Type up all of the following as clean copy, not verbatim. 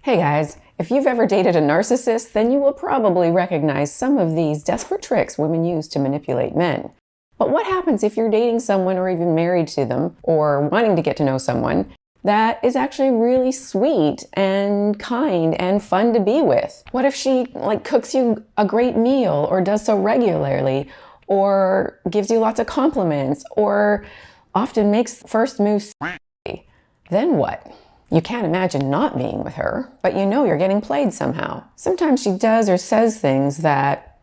Hey guys, if you've ever dated a narcissist, then you will probably recognize some of these desperate tricks women use to manipulate men. But what happens if you're dating someone or even married to them or wanting to get to know someone that is actually really sweet and kind and fun to be with? What if she cooks you a great meal or does so regularly or gives you lots of compliments or often makes first moves? Then what? You can't imagine not being with her, but you know you're getting played somehow. Sometimes she does or says things that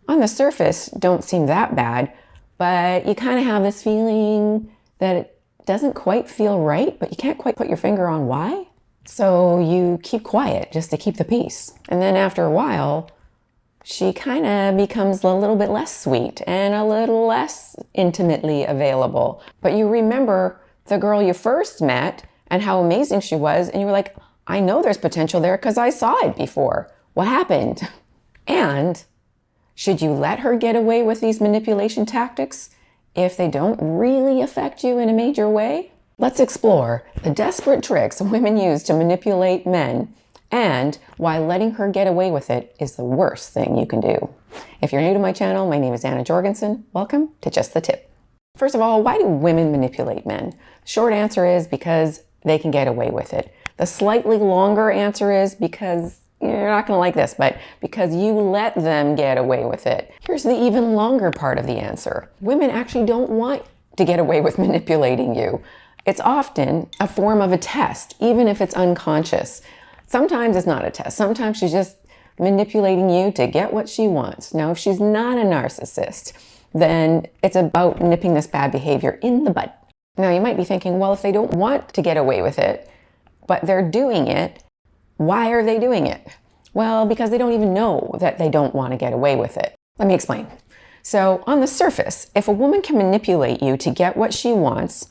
on the surface don't seem that bad, but you kind of have this feeling that it doesn't quite feel right, but you can't quite put your finger on why. So you keep quiet just to keep the peace. And then after a while, she kind of becomes a little bit less sweet and a little less intimately available. But you remember the girl you first met and how amazing she was, and you were like, I know there's potential there because I saw it before. What happened? And should you let her get away with these manipulation tactics if they don't really affect you in a major way? Let's explore the desperate tricks women use to manipulate men and why letting her get away with it is the worst thing you can do. If you're new to my channel, my name is Anna Jorgensen. Welcome to Just the Tip. First of all, why do women manipulate men? Short answer is because they can get away with it. The slightly longer answer is because you're not going to like this, but because you let them get away with it. Here's the even longer part of the answer. Women actually don't want to get away with manipulating you. It's often a form of a test, even if it's unconscious. Sometimes it's not a test. Sometimes she's just manipulating you to get what she wants. Now, if she's not a narcissist, then it's about nipping this bad behavior in the bud. Now, you might be thinking, well, if they don't want to get away with it, but they're doing it, why are they doing it? Well, because they don't even know that they don't want to get away with it. Let me explain. So on the surface, if a woman can manipulate you to get what she wants,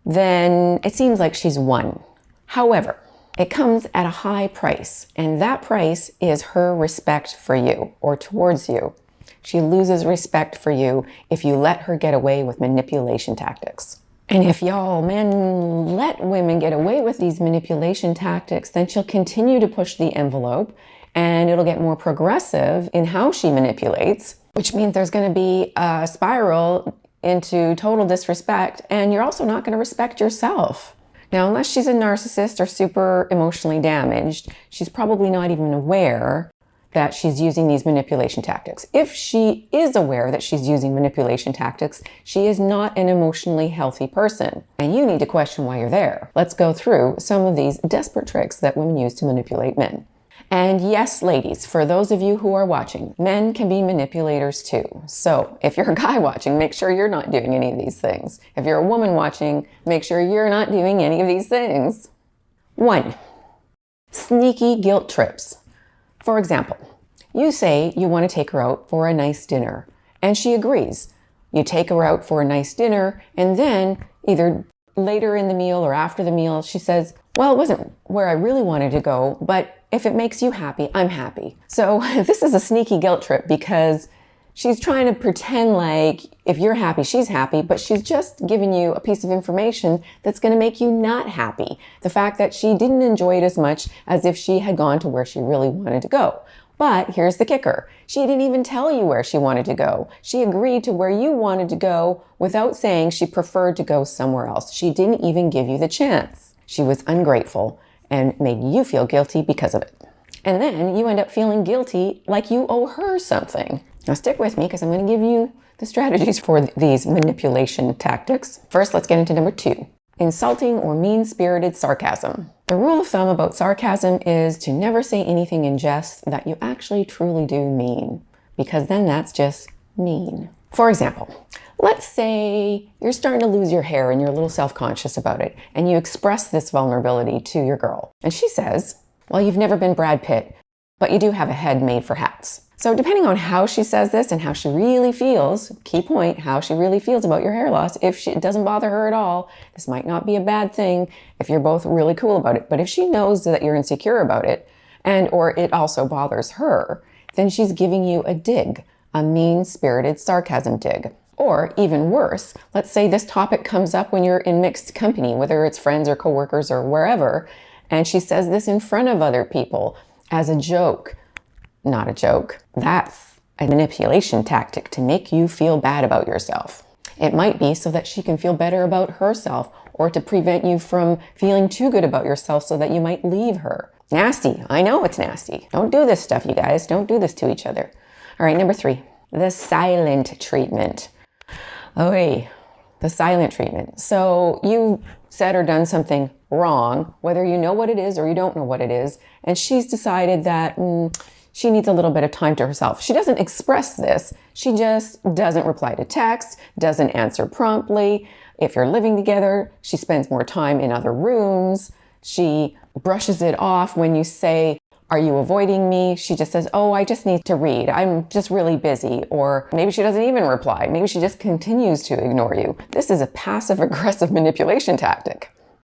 then it seems like she's won. However, it comes at a high price, and that price is her respect for you or towards you. She loses respect for you if you let her get away with manipulation tactics. And if y'all men let women get away with these manipulation tactics, then she'll continue to push the envelope and it'll get more progressive in how she manipulates, which means there's going to be a spiral into total disrespect, and you're also not going to respect yourself. Now, unless she's a narcissist or super emotionally damaged, she's probably not even aware that she's using these manipulation tactics. If she is aware that she's using manipulation tactics, she is not an emotionally healthy person. And you need to question why you're there. Let's go through some of these desperate tricks that women use to manipulate men. And yes, ladies, for those of you who are watching, men can be manipulators too. So if you're a guy watching, make sure you're not doing any of these things. If you're a woman watching, make sure you're not doing any of these things. 1. Sneaky guilt trips. For example, you say you want to take her out for a nice dinner, and she agrees. You take her out for a nice dinner, and then either later in the meal or after the meal, she says, well, it wasn't where I really wanted to go, but if it makes you happy, I'm happy. So this is a sneaky guilt trip because she's trying to pretend like if you're happy, she's happy, but she's just giving you a piece of information that's going to make you not happy. The fact that she didn't enjoy it as much as if she had gone to where she really wanted to go. But here's the kicker. She didn't even tell you where she wanted to go. She agreed to where you wanted to go without saying she preferred to go somewhere else. She didn't even give you the chance. She was ungrateful and made you feel guilty because of it. And then you end up feeling guilty like you owe her something. Now stick with me because I'm going to give you the strategies for these manipulation tactics. First, let's get into number 2. Insulting or mean-spirited sarcasm. The rule of thumb about sarcasm is to never say anything in jest that you actually truly do mean, because then that's just mean. For example, let's say you're starting to lose your hair and you're a little self-conscious about it, and you express this vulnerability to your girl. And she says, well, you've never been Brad Pitt, but you do have a head made for hats. So depending on how she says this and how she really feels, key point, how she really feels about your hair loss, if it doesn't bother her at all, this might not be a bad thing if you're both really cool about it. But if she knows that you're insecure about it, and or it also bothers her, then she's giving you a dig, a mean-spirited sarcasm dig. Or even worse, let's say this topic comes up when you're in mixed company, whether it's friends or coworkers or wherever, And she says this in front of other people as a joke. Not a joke. That's a manipulation tactic to make you feel bad about yourself. It might be so that she can feel better about herself, or to prevent you from feeling too good about yourself so that you might leave her. Nasty. I know it's nasty. Don't do this stuff, you guys. Don't do this to each other. All right, number 3, the silent treatment. Okay, the silent treatment. So you said or done something wrong, whether you know what it is or you don't know what it is, and she's decided that she needs a little bit of time to herself. She doesn't express this. She just doesn't reply to texts, doesn't answer promptly. If you're living together, she spends more time in other rooms. She brushes it off when you say, "Are you avoiding me?" She just says, "Oh, I just need to read. I'm just really busy." Or maybe she doesn't even reply. Maybe she just continues to ignore you. This is a passive-aggressive manipulation tactic.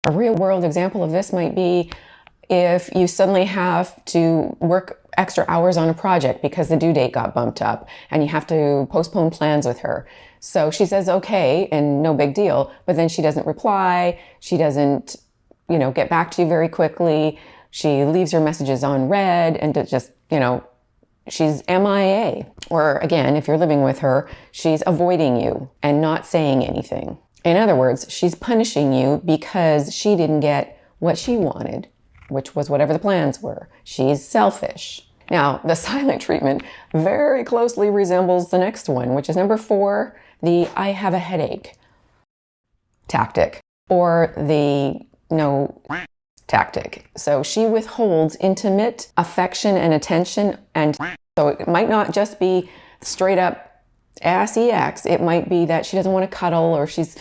A real-world example of this might be if you suddenly have to work extra hours on a project because the due date got bumped up and you have to postpone plans with her. So she says, okay, and no big deal, but then she doesn't reply. She doesn't, get back to you very quickly. She leaves your messages on read and just, she's MIA. Or again, if you're living with her, she's avoiding you and not saying anything. In other words, she's punishing you because she didn't get what she wanted, which was whatever the plans were. She's selfish. Now, the silent treatment very closely resembles the next one, which is number 4, the "I have a headache" tactic, or the "no" tactic. So she withholds intimate affection and attention, and so it might not just be straight up sex. It might be that she doesn't want to cuddle, or she's,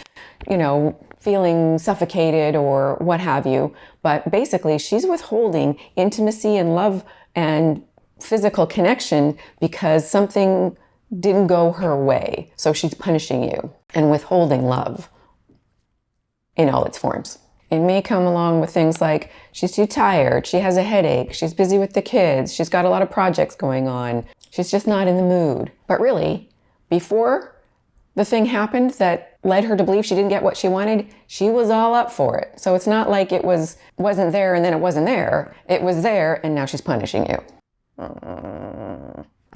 feeling suffocated or what have you. But basically, she's withholding intimacy and love and physical connection because something didn't go her way. So she's punishing you and withholding love in all its forms. It may come along with things like she's too tired, she has a headache, she's busy with the kids, she's got a lot of projects going on, she's just not in the mood. But really, before the thing happened that led her to believe she didn't get what she wanted, she was all up for it. So it's not like it wasn't there and then it wasn't there. It was there and now she's punishing you.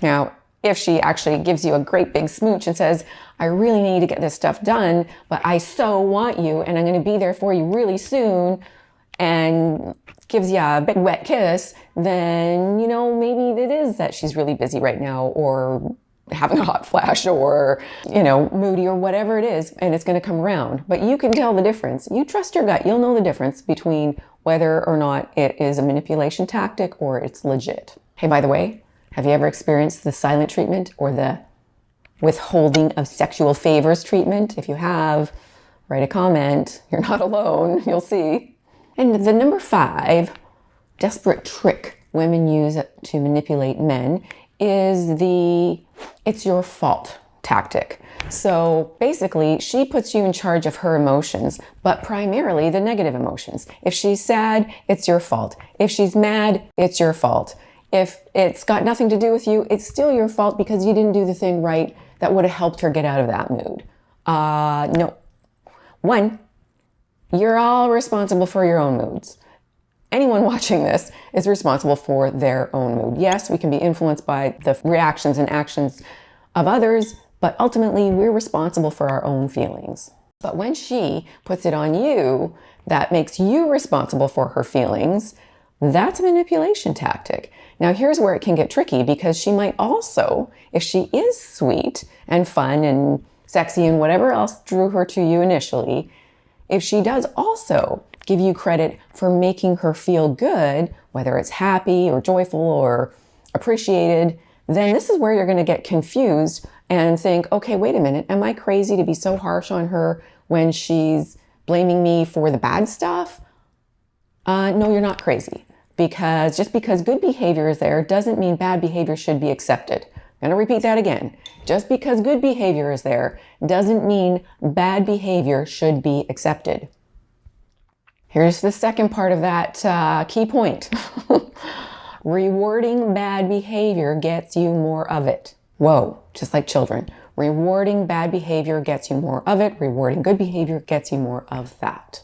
Now, if she actually gives you a great big smooch and says, "I really need to get this stuff done, but I so want you and I'm going to be there for you really soon," and gives you a big wet kiss, then, maybe it is that she's really busy right now, or having a hot flash, or, moody, or whatever it is, and it's going to come around. But you can tell the difference. You trust your gut. You'll know the difference between whether or not it is a manipulation tactic or it's legit. Hey, by the way, have you ever experienced the silent treatment or the withholding of sexual favors treatment? If you have, write a comment. You're not alone. You'll see. And the number 5 desperate trick women use to manipulate men is the "it's your fault" tactic. So basically, she puts you in charge of her emotions, but primarily the negative emotions. If she's sad, it's your fault. If she's mad, it's your fault. If it's got nothing to do with you, it's still your fault because you didn't do the thing right that would have helped her get out of that mood. No. 1, you're all responsible for your own moods. Anyone watching this is responsible for their own mood. Yes, we can be influenced by the reactions and actions of others, but ultimately we're responsible for our own feelings. But when she puts it on you, that makes you responsible for her feelings. That's a manipulation tactic. Now here's where it can get tricky, because she might also, if she is sweet and fun and sexy and whatever else drew her to you initially, if she does also give you credit for making her feel good, whether it's happy or joyful or appreciated, then this is where you're going to get confused and think, okay, wait a minute, am I crazy to be so harsh on her when she's blaming me for the bad stuff? No, you're not crazy. Because just because good behavior is there doesn't mean bad behavior should be accepted. I'm going to repeat that again. Just because good behavior is there doesn't mean bad behavior should be accepted. Here's the second part of that key point. Rewarding bad behavior gets you more of it. Whoa, just like children. Rewarding bad behavior gets you more of it. Rewarding good behavior gets you more of that.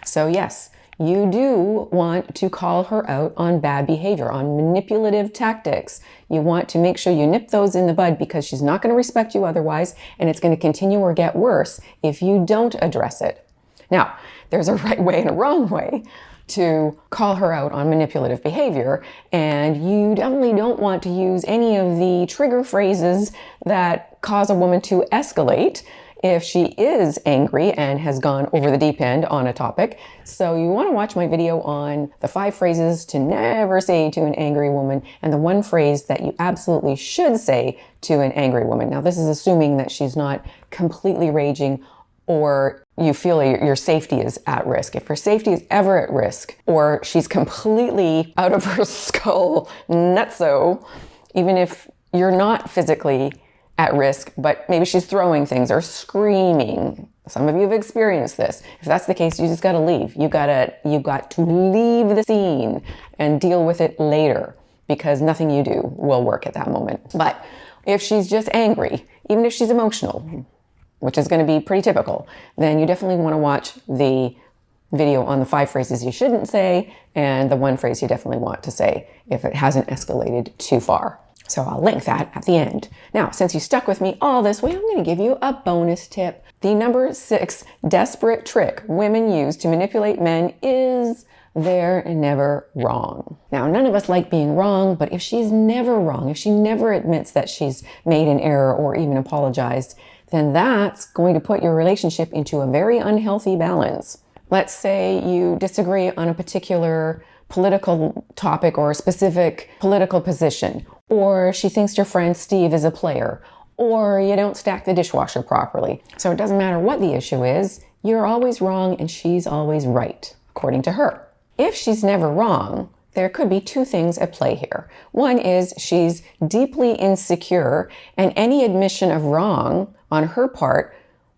So yes, you do want to call her out on bad behavior, on manipulative tactics. You want to make sure you nip those in the bud because she's not going to respect you otherwise, and it's going to continue or get worse if you don't address it. Now, there's a right way and a wrong way to call her out on manipulative behavior, and you definitely don't want to use any of the trigger phrases that cause a woman to escalate if she is angry and has gone over the deep end on a topic. So you want to watch my video on the 5 phrases to never say to an angry woman, and the 1 phrase that you absolutely should say to an angry woman. Now, this is assuming that she's not completely raging or you feel your safety is at risk. If her safety is ever at risk, or she's completely out of her skull nutso, even if you're not physically at risk, but maybe she's throwing things or screaming. Some of you have experienced this. If that's the case, you just got to leave. You got to leave the scene and deal with it later, because nothing you do will work at that moment. But if she's just angry, even if she's emotional, which is going to be pretty typical, then you definitely want to watch the video on the 5 phrases you shouldn't say and the 1 phrase you definitely want to say if it hasn't escalated too far. So I'll link that at the end. Now, since you stuck with me all this way, I'm going to give you a bonus tip. The number 6 desperate trick women use to manipulate men is they're never wrong. Now, none of us like being wrong, but if she's never wrong, if she never admits that she's made an error or even apologized, then that's going to put your relationship into a very unhealthy balance. Let's say you disagree on a particular political topic or a specific political position, or she thinks your friend Steve is a player, or you don't stack the dishwasher properly. So it doesn't matter what the issue is, you're always wrong and she's always right, according to her. If she's never wrong, there could be 2 things at play here. One is she's deeply insecure, and any admission of wrong on her part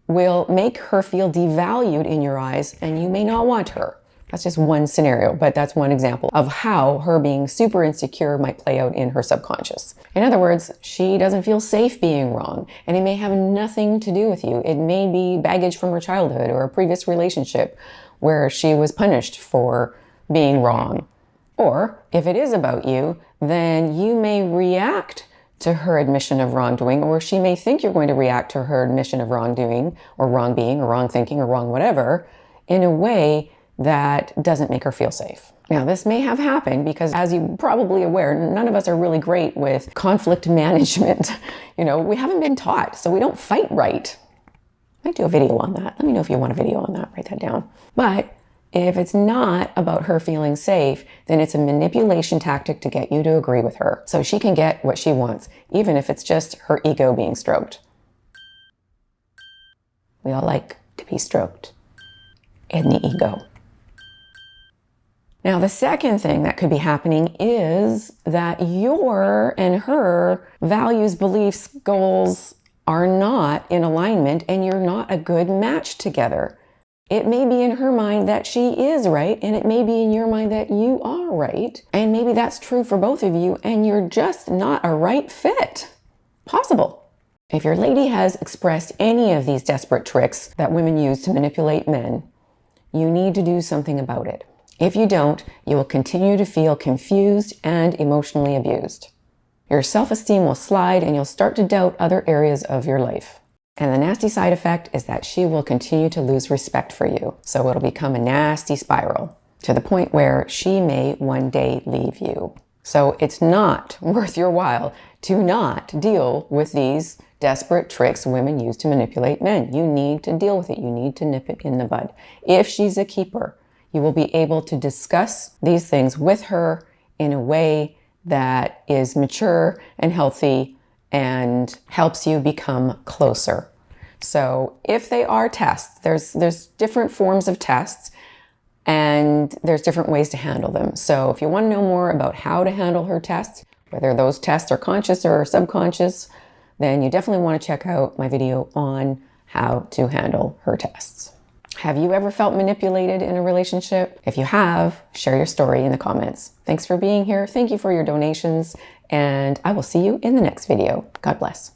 will make her feel devalued in your eyes, and you may not want her. That's just one scenario, but that's one example of how her being super insecure might play out in her subconscious. In other words, she doesn't feel safe being wrong, and it may have nothing to do with you. It may be baggage from her childhood or a previous relationship where she was punished for being wrong. Or if it is about you, then you may react to her admission of wrongdoing, or she may think you're going to react to her admission of wrongdoing or wrong being or wrong thinking or wrong whatever in a way that doesn't make her feel safe. Now, this may have happened because, as you're probably aware, none of us are really great with conflict management. We haven't been taught, so we don't fight right. I might do a video on that. Let me know if you want a video on that. Write that down. But if it's not about her feeling safe, then it's a manipulation tactic to get you to agree with her so she can get what she wants, even if it's just her ego being stroked. We all like to be stroked in the ego. Now, the second thing that could be happening is that your and her values, beliefs, goals are not in alignment, and you're not a good match together. It may be in her mind that she is right, and it may be in your mind that you are right. And maybe that's true for both of you, and you're just not a right fit. Possible. If your lady has expressed any of these desperate tricks that women use to manipulate men, you need to do something about it. If you don't, you will continue to feel confused and emotionally abused. Your self-esteem will slide, and you'll start to doubt other areas of your life. And the nasty side effect is that she will continue to lose respect for you. So it'll become a nasty spiral to the point where she may one day leave you. So it's not worth your while to not deal with these desperate tricks women use to manipulate men. You need to deal with it. You need to nip it in the bud. If she's a keeper, you will be able to discuss these things with her in a way that is mature and healthy and helps you become closer. So if they are tests, there's different forms of tests, and there's different ways to handle them. So if you want to know more about how to handle her tests, whether those tests are conscious or subconscious, then you definitely want to check out my video on how to handle her tests. Have you ever felt manipulated in a relationship? If you have, share your story in the comments. Thanks for being here. Thank you for your donations, and I will see you in the next video. God bless.